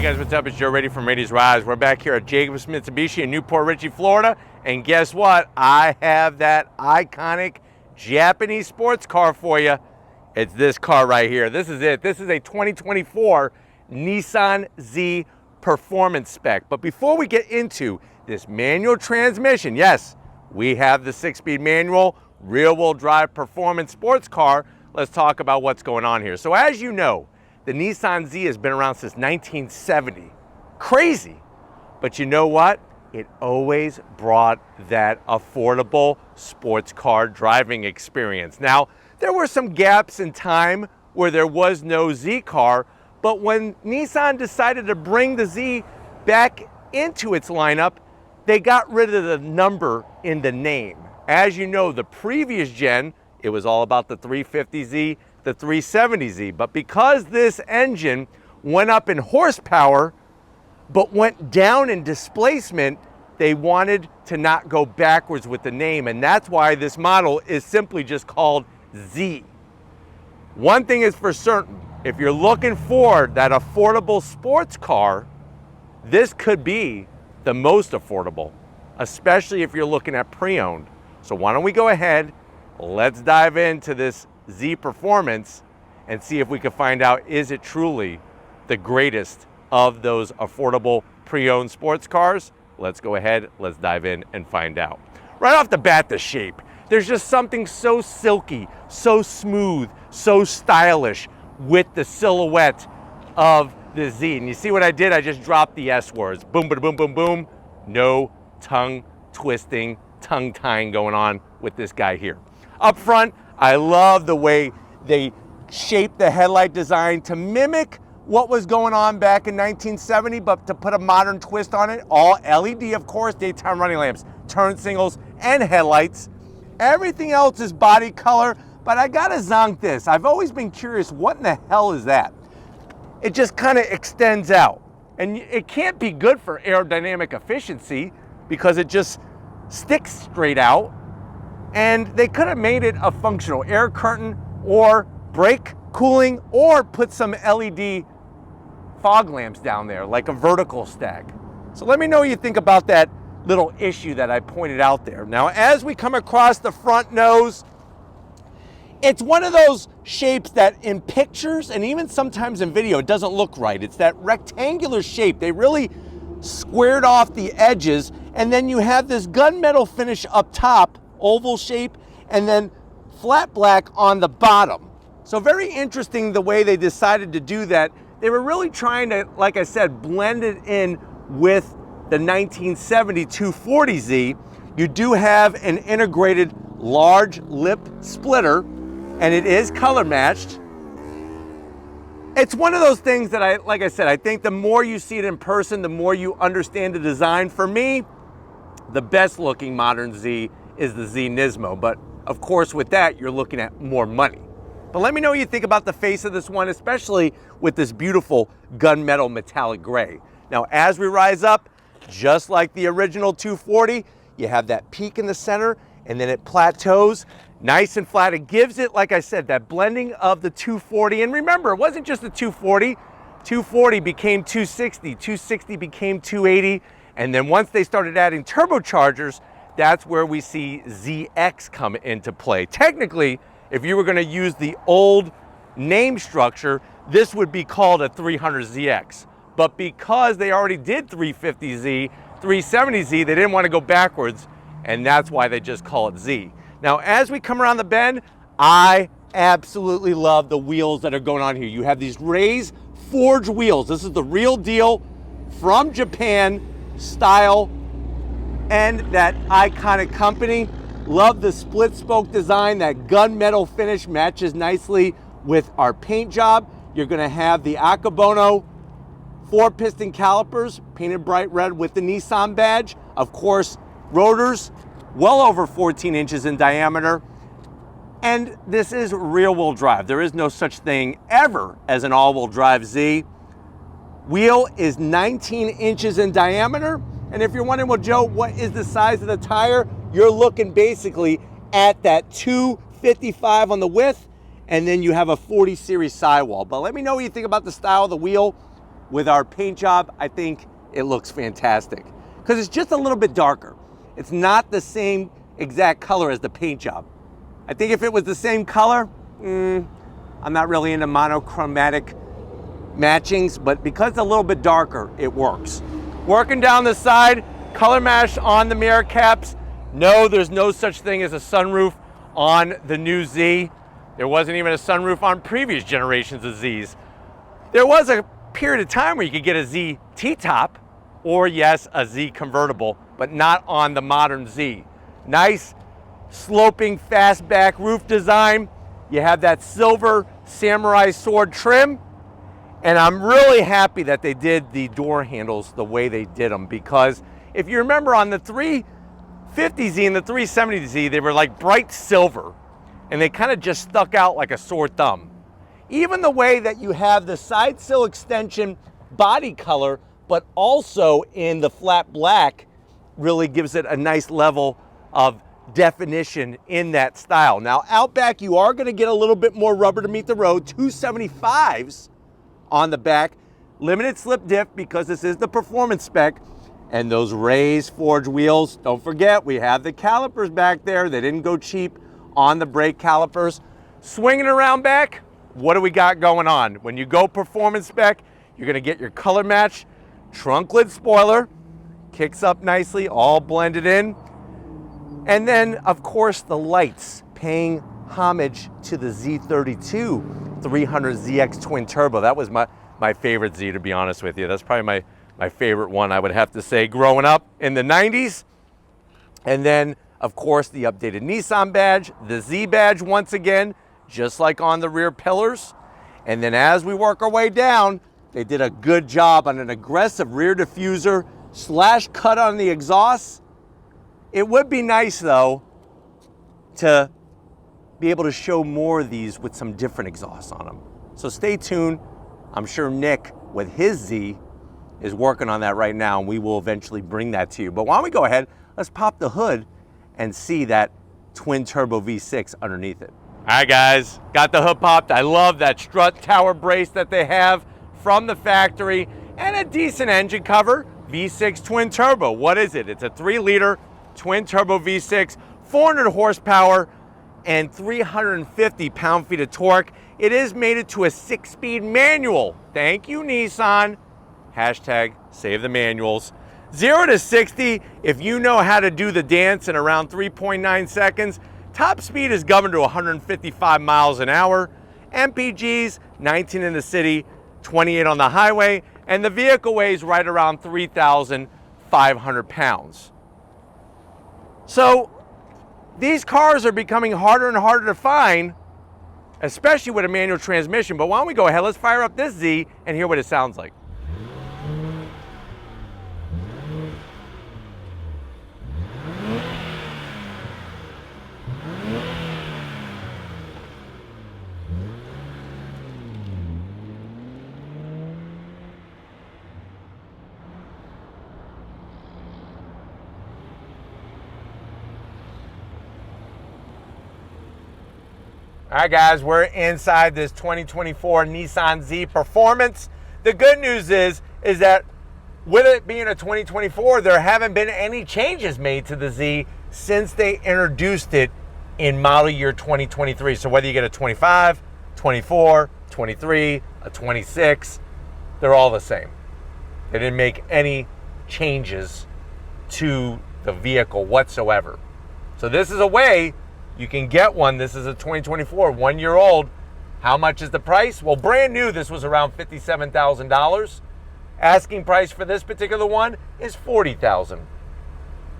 guys, what's up? It's Joe Ready from Ready's Rise. We're back here at Jacobs Mitsubishi in Newport Richey, Florida. And guess what? I have that iconic Japanese sports car for you. It's this car right here. This is it. This is a 2024 Nissan Z Performance spec. But before we get into this manual transmission, yes, we have the 6-speed manual, rear-wheel drive performance sports car. Let's talk about what's going on here. So as you know, the Nissan Z has been around since 1970. Crazy. But you know what? It always brought that affordable sports car driving experience. Now, there were some gaps in time where there was no Z car, but when Nissan decided to bring the Z back into its lineup, they got rid of the number in the name. As you know, the previous gen, it was all about the 350Z, the 370Z, but because this engine went up in horsepower but went down in displacement, they wanted to not go backwards with the name, and that's why this model is simply just called Z. One thing is for certain, if you're looking for that affordable sports car, this could be the most affordable, especially if you're looking at pre-owned. So why don't we go ahead, let's dive into this Z Performance and see if we can find out, is it truly the greatest of those affordable pre-owned sports cars? Let's go ahead, let's dive in and find out. Right off the bat, the shape. There's just something so silky, so smooth, so stylish with the silhouette of the Z. And you see what I did? I just dropped the S words. Boom, boom, boom, boom, boom. No tongue twisting, tongue tying going on with this guy here. Up front, I love the way they shaped the headlight design to mimic what was going on back in 1970, but to put a modern twist on it. All LED, of course, daytime running lamps, turn signals, and headlights. Everything else is body color, but I gotta zonk this. I've always been curious, what in the hell is that? It just kind of extends out. And it can't be good for aerodynamic efficiency because it just sticks straight out. And they could have made it a functional air curtain or brake cooling or put some LED fog lamps down there like a vertical stack. So let me know what you think about that little issue that I pointed out there. Now, as we come across the front nose, it's one of those shapes that in pictures and even sometimes in video, it doesn't look right. It's that rectangular shape. They really squared off the edges, and then you have this gunmetal finish up top, oval shape, and then flat black on the bottom. So very interesting the way they decided to do that. They were really trying to, like I said, blend it in with the 1970 240Z. You do have an integrated large lip splitter, and it is color matched. It's one of those things that like I said, I think the more you see it in person, the more you understand the design. For me, the best looking modern Z is the Z Nismo, but of course with that, you're looking at more money. But let me know what you think about the face of this one, especially with this beautiful gunmetal metallic gray. Now, as we rise up, just like the original 240, you have that peak in the center, and then it plateaus nice and flat. It gives it, like I said, that blending of the 240. And remember, it wasn't just the 240. 240 became 260, 260 became 280, and then once they started adding turbochargers, that's where we see ZX come into play. Technically, if you were going to use the old name structure, this would be called a 300ZX. But because they already did 350Z, 370Z, they didn't want to go backwards, and that's why they just call it Z. Now, as we come around the bend, I absolutely love the wheels that are going on here. You have these raised forged wheels. This is the real deal from Japan style, and that iconic company. Love the split spoke design. That gunmetal finish matches nicely with our paint job. You're gonna have the Akabono 4-piston calipers painted bright red with the Nissan badge. Of course, rotors well over 14 inches in diameter. And this is rear-wheel drive. There is no such thing ever as an all-wheel drive Z. Wheel is 19 inches in diameter. And if you're wondering, well, Joe, what is the size of the tire? You're looking basically at that 255 on the width, and then you have a 40 series sidewall. But let me know what you think about the style of the wheel. with our paint job, I think it looks fantastic. Because it's just a little bit darker. It's not the same exact color as the paint job. I think if it was the same color, I'm not really into monochromatic matchings, but because it's a little bit darker, it works. Working down the side, color match on the mirror caps. No, there's no such thing as a sunroof on the new Z. There wasn't even a sunroof on previous generations of Zs. There was a period of time where you could get a Z T-top, or yes, a Z convertible, but not on the modern Z. Nice sloping fastback roof design. You have that silver samurai sword trim. And I'm really happy that they did the door handles the way they did them, because if you remember on the 350Z and the 370Z, they were like bright silver and they kind of just stuck out like a sore thumb. Even the way that you have the side sill extension body color, but also in the flat black, really gives it a nice level of definition in that style. Now out back, you are going to get a little bit more rubber to meet the road, 275s on the back, limited slip diff because this is the performance spec, and those raised forged wheels. Don't forget, we have the calipers back there. They didn't go cheap on the brake calipers. Swinging around back, what do we got going on? When you go performance spec, you're gonna get your color match trunk lid spoiler, kicks up nicely, all blended in. And then, of course, the lights, paying homage to the Z32 300ZX twin turbo. That was my favorite Z, to be honest with you. That's probably my favorite one, I would have to say, growing up in the 90s. And then, of course, the updated Nissan badge, the Z badge once again, just like on the rear pillars. And then as we work our way down, they did a good job on an aggressive rear diffuser / cut on the exhaust. It would be nice, though, to be able to show more of these with some different exhausts on them. So stay tuned. I'm sure Nick, with his Z, is working on that right now, and we will eventually bring that to you. But why don't we go ahead, let's pop the hood and see that twin turbo V6 underneath it. All right, guys, got the hood popped. I love that strut tower brace that they have from the factory, and a decent engine cover, V6 twin turbo. What is it? It's a 3-liter twin turbo V6, 400 horsepower, and 350 pound-feet of torque. It is mated to a 6-speed manual. Thank you, Nissan. Hashtag save the manuals. 0 to 60, if you know how to do the dance in around 3.9 seconds. Top speed is governed to 155 miles an hour. MPGs, 19 in the city, 28 on the highway, and the vehicle weighs right around 3,500 pounds. So these cars are becoming harder and harder to find, especially with a manual transmission. But why don't we go ahead, let's fire up this Z and hear what it sounds like. All right, guys, we're inside this 2024 Nissan Z Performance. The good news is that with it being a 2024, there haven't been any changes made to the Z since they introduced it in model year 2023. So whether you get a 25, 24, 23, a 26, they're all the same. They didn't make any changes to the vehicle whatsoever. So this is a way you can get one. This is a 2024, 1 year old. How much is the price? Well, brand new, this was around $57,000. Asking price for this particular one is $40,000. A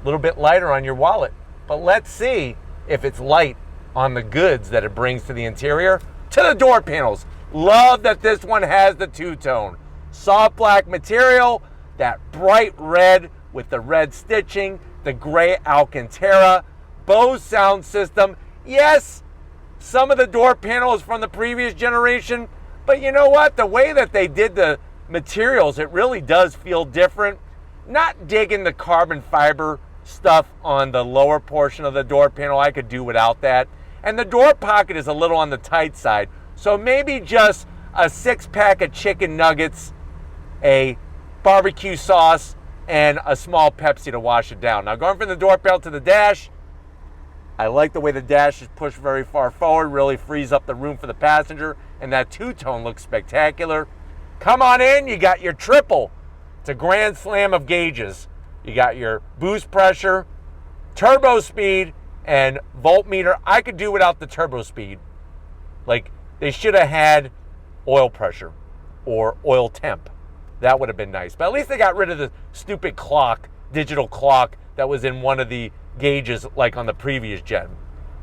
little bit lighter on your wallet. But let's see if it's light on the goods that it brings to the interior. To the door panels. Love that this one has the two-tone. Soft black material, that bright red with the red stitching, the gray Alcantara, Bose sound system. Yes, some of the door panel is from the previous generation, but you know what? The way that they did the materials, it really does feel different. Not digging the carbon fiber stuff on the lower portion of the door panel. I could do without that. And the door pocket is a little on the tight side. So maybe just a 6-pack of chicken nuggets a barbecue sauce, and a small Pepsi to wash it down. Now, going from the door panel to the dash, I like the way the dash is pushed very far forward, really frees up the room for the passenger, and that two-tone looks spectacular. Come on in, you got your triple. It's a grand slam of gauges. You got your boost pressure, turbo speed, and voltmeter. I could do without the turbo speed. Like, they should have had oil pressure or oil temp. That would have been nice. But at least they got rid of the stupid clock, digital clock, that was in one of the gauges like on the previous gen.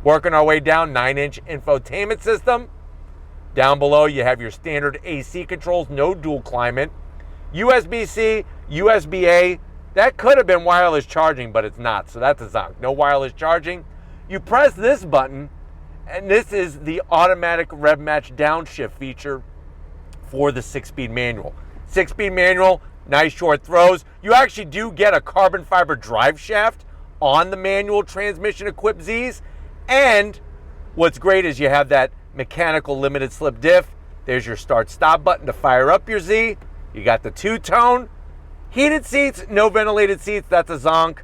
Working our way down, 9-inch infotainment system. Down below, you have your standard AC controls, no dual climate. USB-C, USB-A. That could have been wireless charging, but it's not, so that's a zonk. No wireless charging. You press this button, and this is the automatic rev match downshift feature for the 6-speed manual. 6-speed manual, nice short throws. You actually do get a carbon fiber drive shaft on the manual transmission equipped Zs. And what's great is you have that mechanical limited slip diff. There's your start stop button to fire up your Z. You got the two-tone. Heated seats, no ventilated seats, that's a zonk.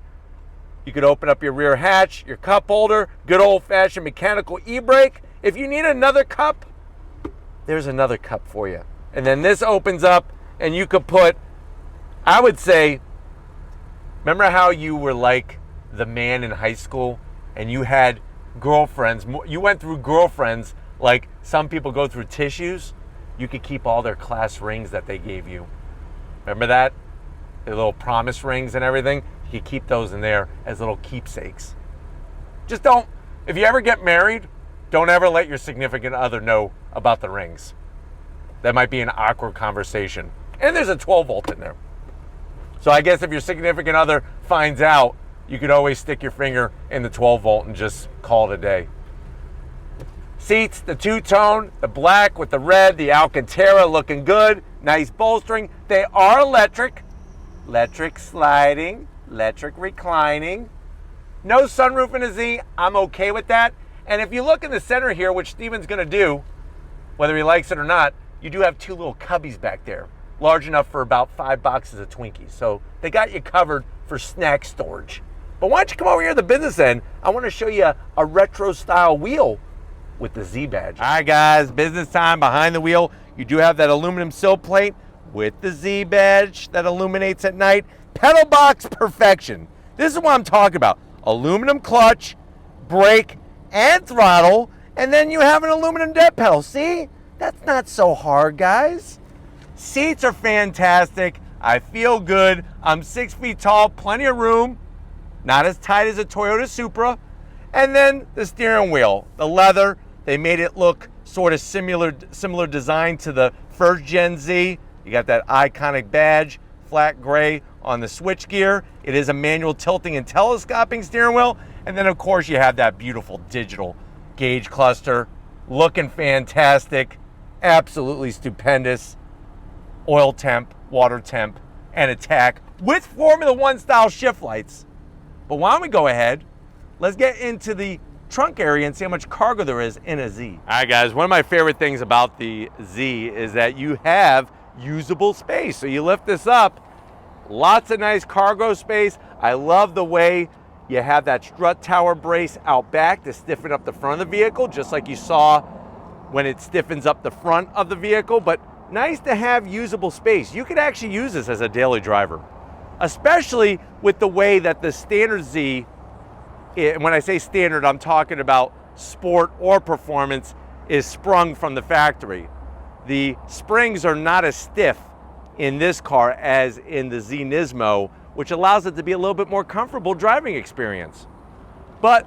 You could open up your rear hatch, your cup holder, good old-fashioned mechanical e-brake. If you need another cup, there's another cup for you. And then this opens up, and you could put, I would say, remember how you were like the man in high school and you had girlfriends, you went through girlfriends like some people go through tissues? You could keep all their class rings that they gave you. Remember that? The little promise rings and everything? You could keep those in there as little keepsakes. Just don't, if you ever get married, don't ever let your significant other know about the rings. That might be an awkward conversation. And there's a 12 volt in there. So I guess if your significant other finds out, you could always stick your finger in the 12 volt and just call it a day. Seats, the two-tone, the black with the red, the Alcantara looking good. Nice bolstering. They are electric. Electric sliding, electric reclining. No sunroof in a Z. I'm okay with that. And if you look in the center here, which Steven's going to do, whether he likes it or not, you do have two little cubbies back there, large enough for about 5 boxes of Twinkies. So they got you covered for snack storage. But why don't you come over here to the business end? I want to show you a retro style wheel with the Z badge. All right, guys, business time behind the wheel. You do have that aluminum sill plate with the Z badge that illuminates at night. Pedal box perfection. This is what I'm talking about. Aluminum clutch, brake, and throttle, and then you have an aluminum dead pedal. See? That's not so hard, guys. Seats are fantastic. I feel good. I'm 6 feet tall, plenty of room. Not as tight as a Toyota Supra. And then the steering wheel, the leather, they made it look sort of similar design to the first Gen Z. You got that iconic badge, flat gray on the switchgear. It is a manual tilting and telescoping steering wheel. And then of course you have that beautiful digital gauge cluster. Looking fantastic, absolutely stupendous. Oil temp, water temp, and attack with Formula One style shift lights. But why don't we go ahead, let's get into the trunk area and see how much cargo there is in a Z. All right, guys, one of my favorite things about the Z is that you have usable space. So you lift this up, lots of nice cargo space. I love the way you have that strut tower brace out back to stiffen up the front of the vehicle, just like you saw when it stiffens up the front of the vehicle. But nice to have usable space. You could actually use this as a daily driver, especially with the way that the standard Z, and when I say standard, I'm talking about sport or performance, is sprung from the factory. The springs are not as stiff in this car as in the Z Nismo, which allows it to be a little bit more comfortable driving experience. But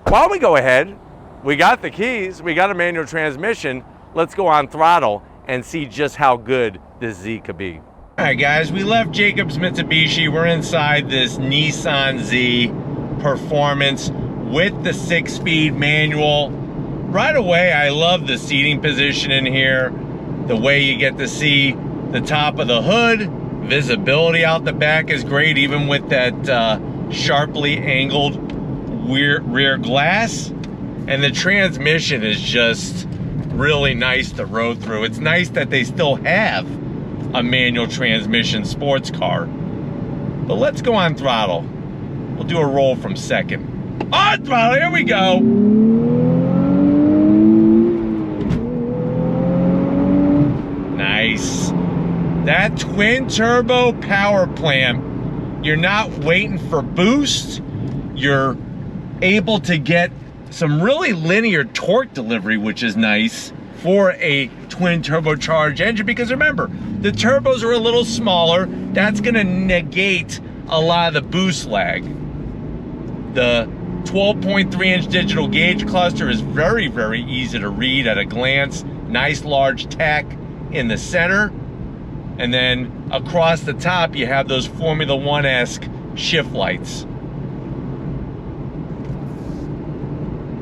why don't we go ahead, we got the keys, we got a manual transmission, let's go on throttle and see just how good this Z could be. All right, guys, we left Jacobs Mitsubishi. We're inside this Nissan Z Performance with the 6-speed manual. Right away, I love the seating position in here, the way you get to see the top of the hood. Visibility out the back is great, even with that sharply angled rear glass. And the transmission is just really nice to road through. It's nice that they still have a manual transmission sports car. But let's go on throttle. We'll do a roll from second. On throttle, here we go. Nice. That twin turbo power plant, you're not waiting for boost. You're able to get some really linear torque delivery, which is nice for a twin turbocharged engine, because remember, the turbos are a little smaller. That's gonna negate a lot of the boost lag. The 12.3-inch digital gauge cluster is very, very easy to read at a glance. Nice large tach in the center. And then across the top, you have those Formula One-esque shift lights.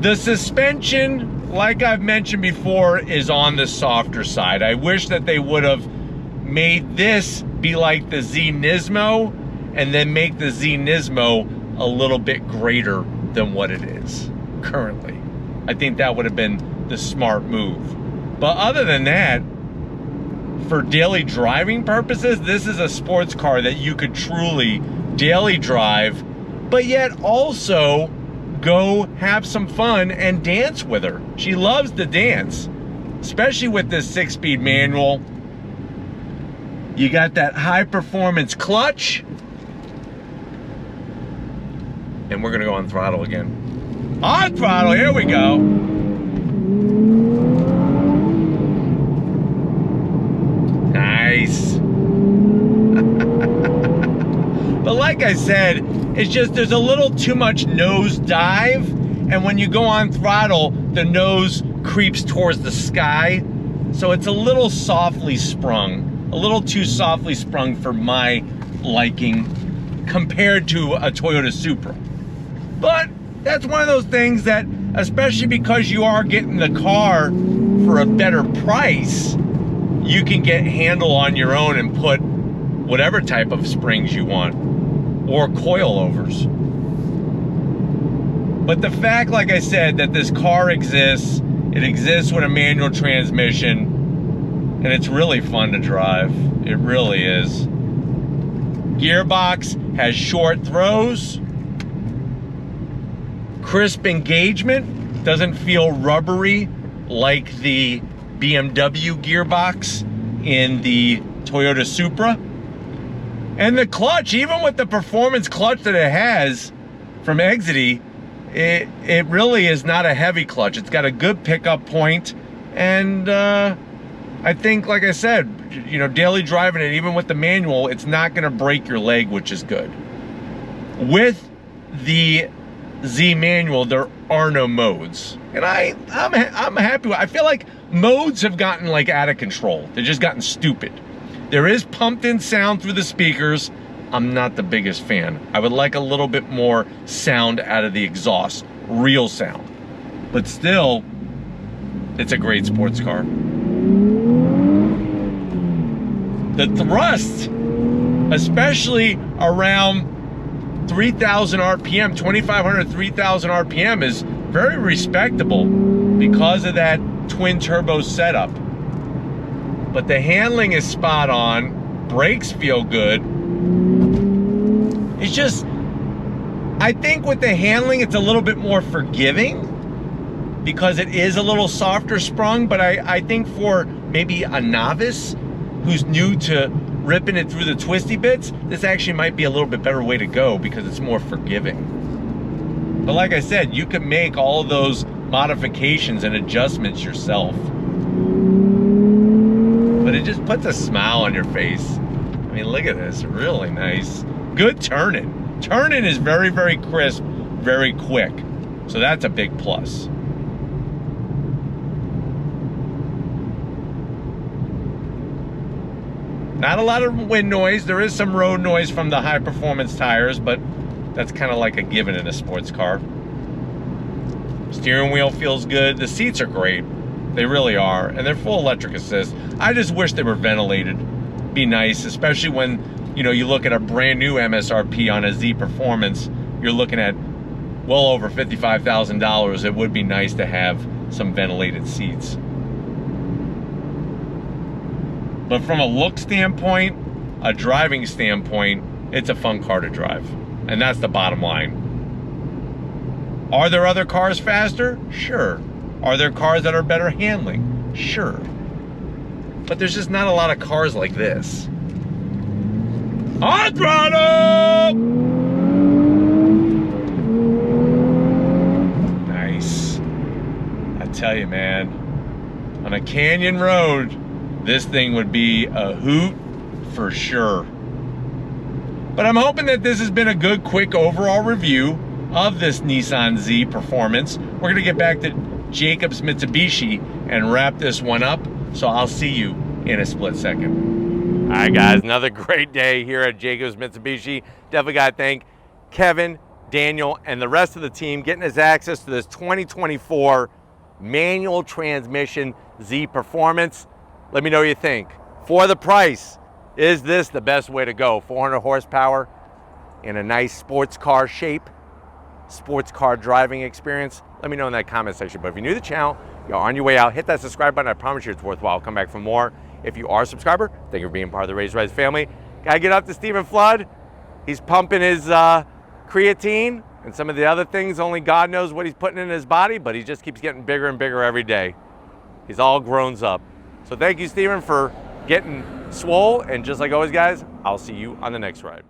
The suspension, like I've mentioned before, is on the softer side. I wish that they would have made this be like the Z Nismo and then make the Z Nismo a little bit greater than what it is currently. I think that would have been the smart move. But other than that, for daily driving purposes, this is a sports car that you could truly daily drive, but yet also go have some fun and dance with her. She loves to dance, especially with this 6-speed manual. You got that high performance clutch. And we're gonna go on throttle again. On throttle, here we go. Nice. But like I said, it's just there's a little too much nose dive, and when you go on throttle, the nose creeps towards the sky, so it's a little softly sprung, a little too softly sprung for my liking compared to a Toyota Supra. But that's one of those things that, especially because you are getting the car for a better price, you can get handle on your own and put whatever type of springs you want, or coilovers. But the fact, like I said, that this car exists, it exists with a manual transmission, and it's really fun to drive. It really is. Gearbox has short throws, crisp engagement, doesn't feel rubbery like the BMW gearbox in the Toyota Supra. And the clutch, even with the performance clutch that it has from Exity, it really is not a heavy clutch. It's got a good pickup point, and I think, like I said, you know, daily driving it, even with the manual, it's not gonna break your leg, which is good. With the Z manual, there are no modes, and I'm happy. I feel like modes have gotten like out of control. They've just gotten stupid. There is pumped in sound through the speakers. I'm not the biggest fan. I would like a little bit more sound out of the exhaust, real sound. But still, it's a great sports car. The thrust, especially around 3,000 RPM, 2,500, 3,000 RPM, is very respectable because of that twin turbo setup. But the handling is spot on, brakes feel good. It's just, I think with the handling, it's a little bit more forgiving because it is a little softer sprung, but I think for maybe a novice who's new to ripping it through the twisty bits, this actually might be a little bit better way to go because it's more forgiving. But like I said, you can make all of those modifications and adjustments yourself. But it just puts a smile on your face. I mean, look at this, really nice. Good turning. Turning is very, very crisp, very quick. So that's a big plus. Not a lot of wind noise. There is some road noise from the high performance tires, but that's kind of like a given in a sports car. Steering wheel feels good. The seats are great. They really are. And they're full electric assist. I just wish they were ventilated. Be nice, especially when, you know, you look at a brand new MSRP on a Z Performance, you're looking at well over $55,000. It would be nice to have some ventilated seats. But from a look standpoint, a driving standpoint, it's a fun car to drive. And that's the bottom line. Are there other cars faster? Sure. Are there cars that are better handling? Sure. But there's just not a lot of cars like this. On throttle! Nice. I tell you, man, on a canyon road, this thing would be a hoot for sure. But I'm hoping that this has been a good, quick overall review of this Nissan Z Performance. We're gonna get back to Jacobs Mitsubishi and wrap this one up. So I'll see you in a split second. All right, guys, another great day here at Jacobs Mitsubishi. Definitely gotta thank Kevin, Daniel, and the rest of the team getting us access to this 2024 manual transmission Z Performance. Let me know what you think. For the price, is this the best way to go? 400 horsepower in a nice sports car shape, sports car driving experience? Let me know in that comment section. But if you're new to the channel, you're on your way out, hit that subscribe button. I promise you it's worthwhile. I'll come back for more. If you are a subscriber, thank you for being part of the Raised Rise family. Gotta get up to Stephen Flood. He's pumping his creatine and some of the other things. Only God knows what he's putting in his body, but he just keeps getting bigger and bigger every day. He's all grown up. So thank you, Stephen, for getting swole. And just like always, guys, I'll see you on the next ride.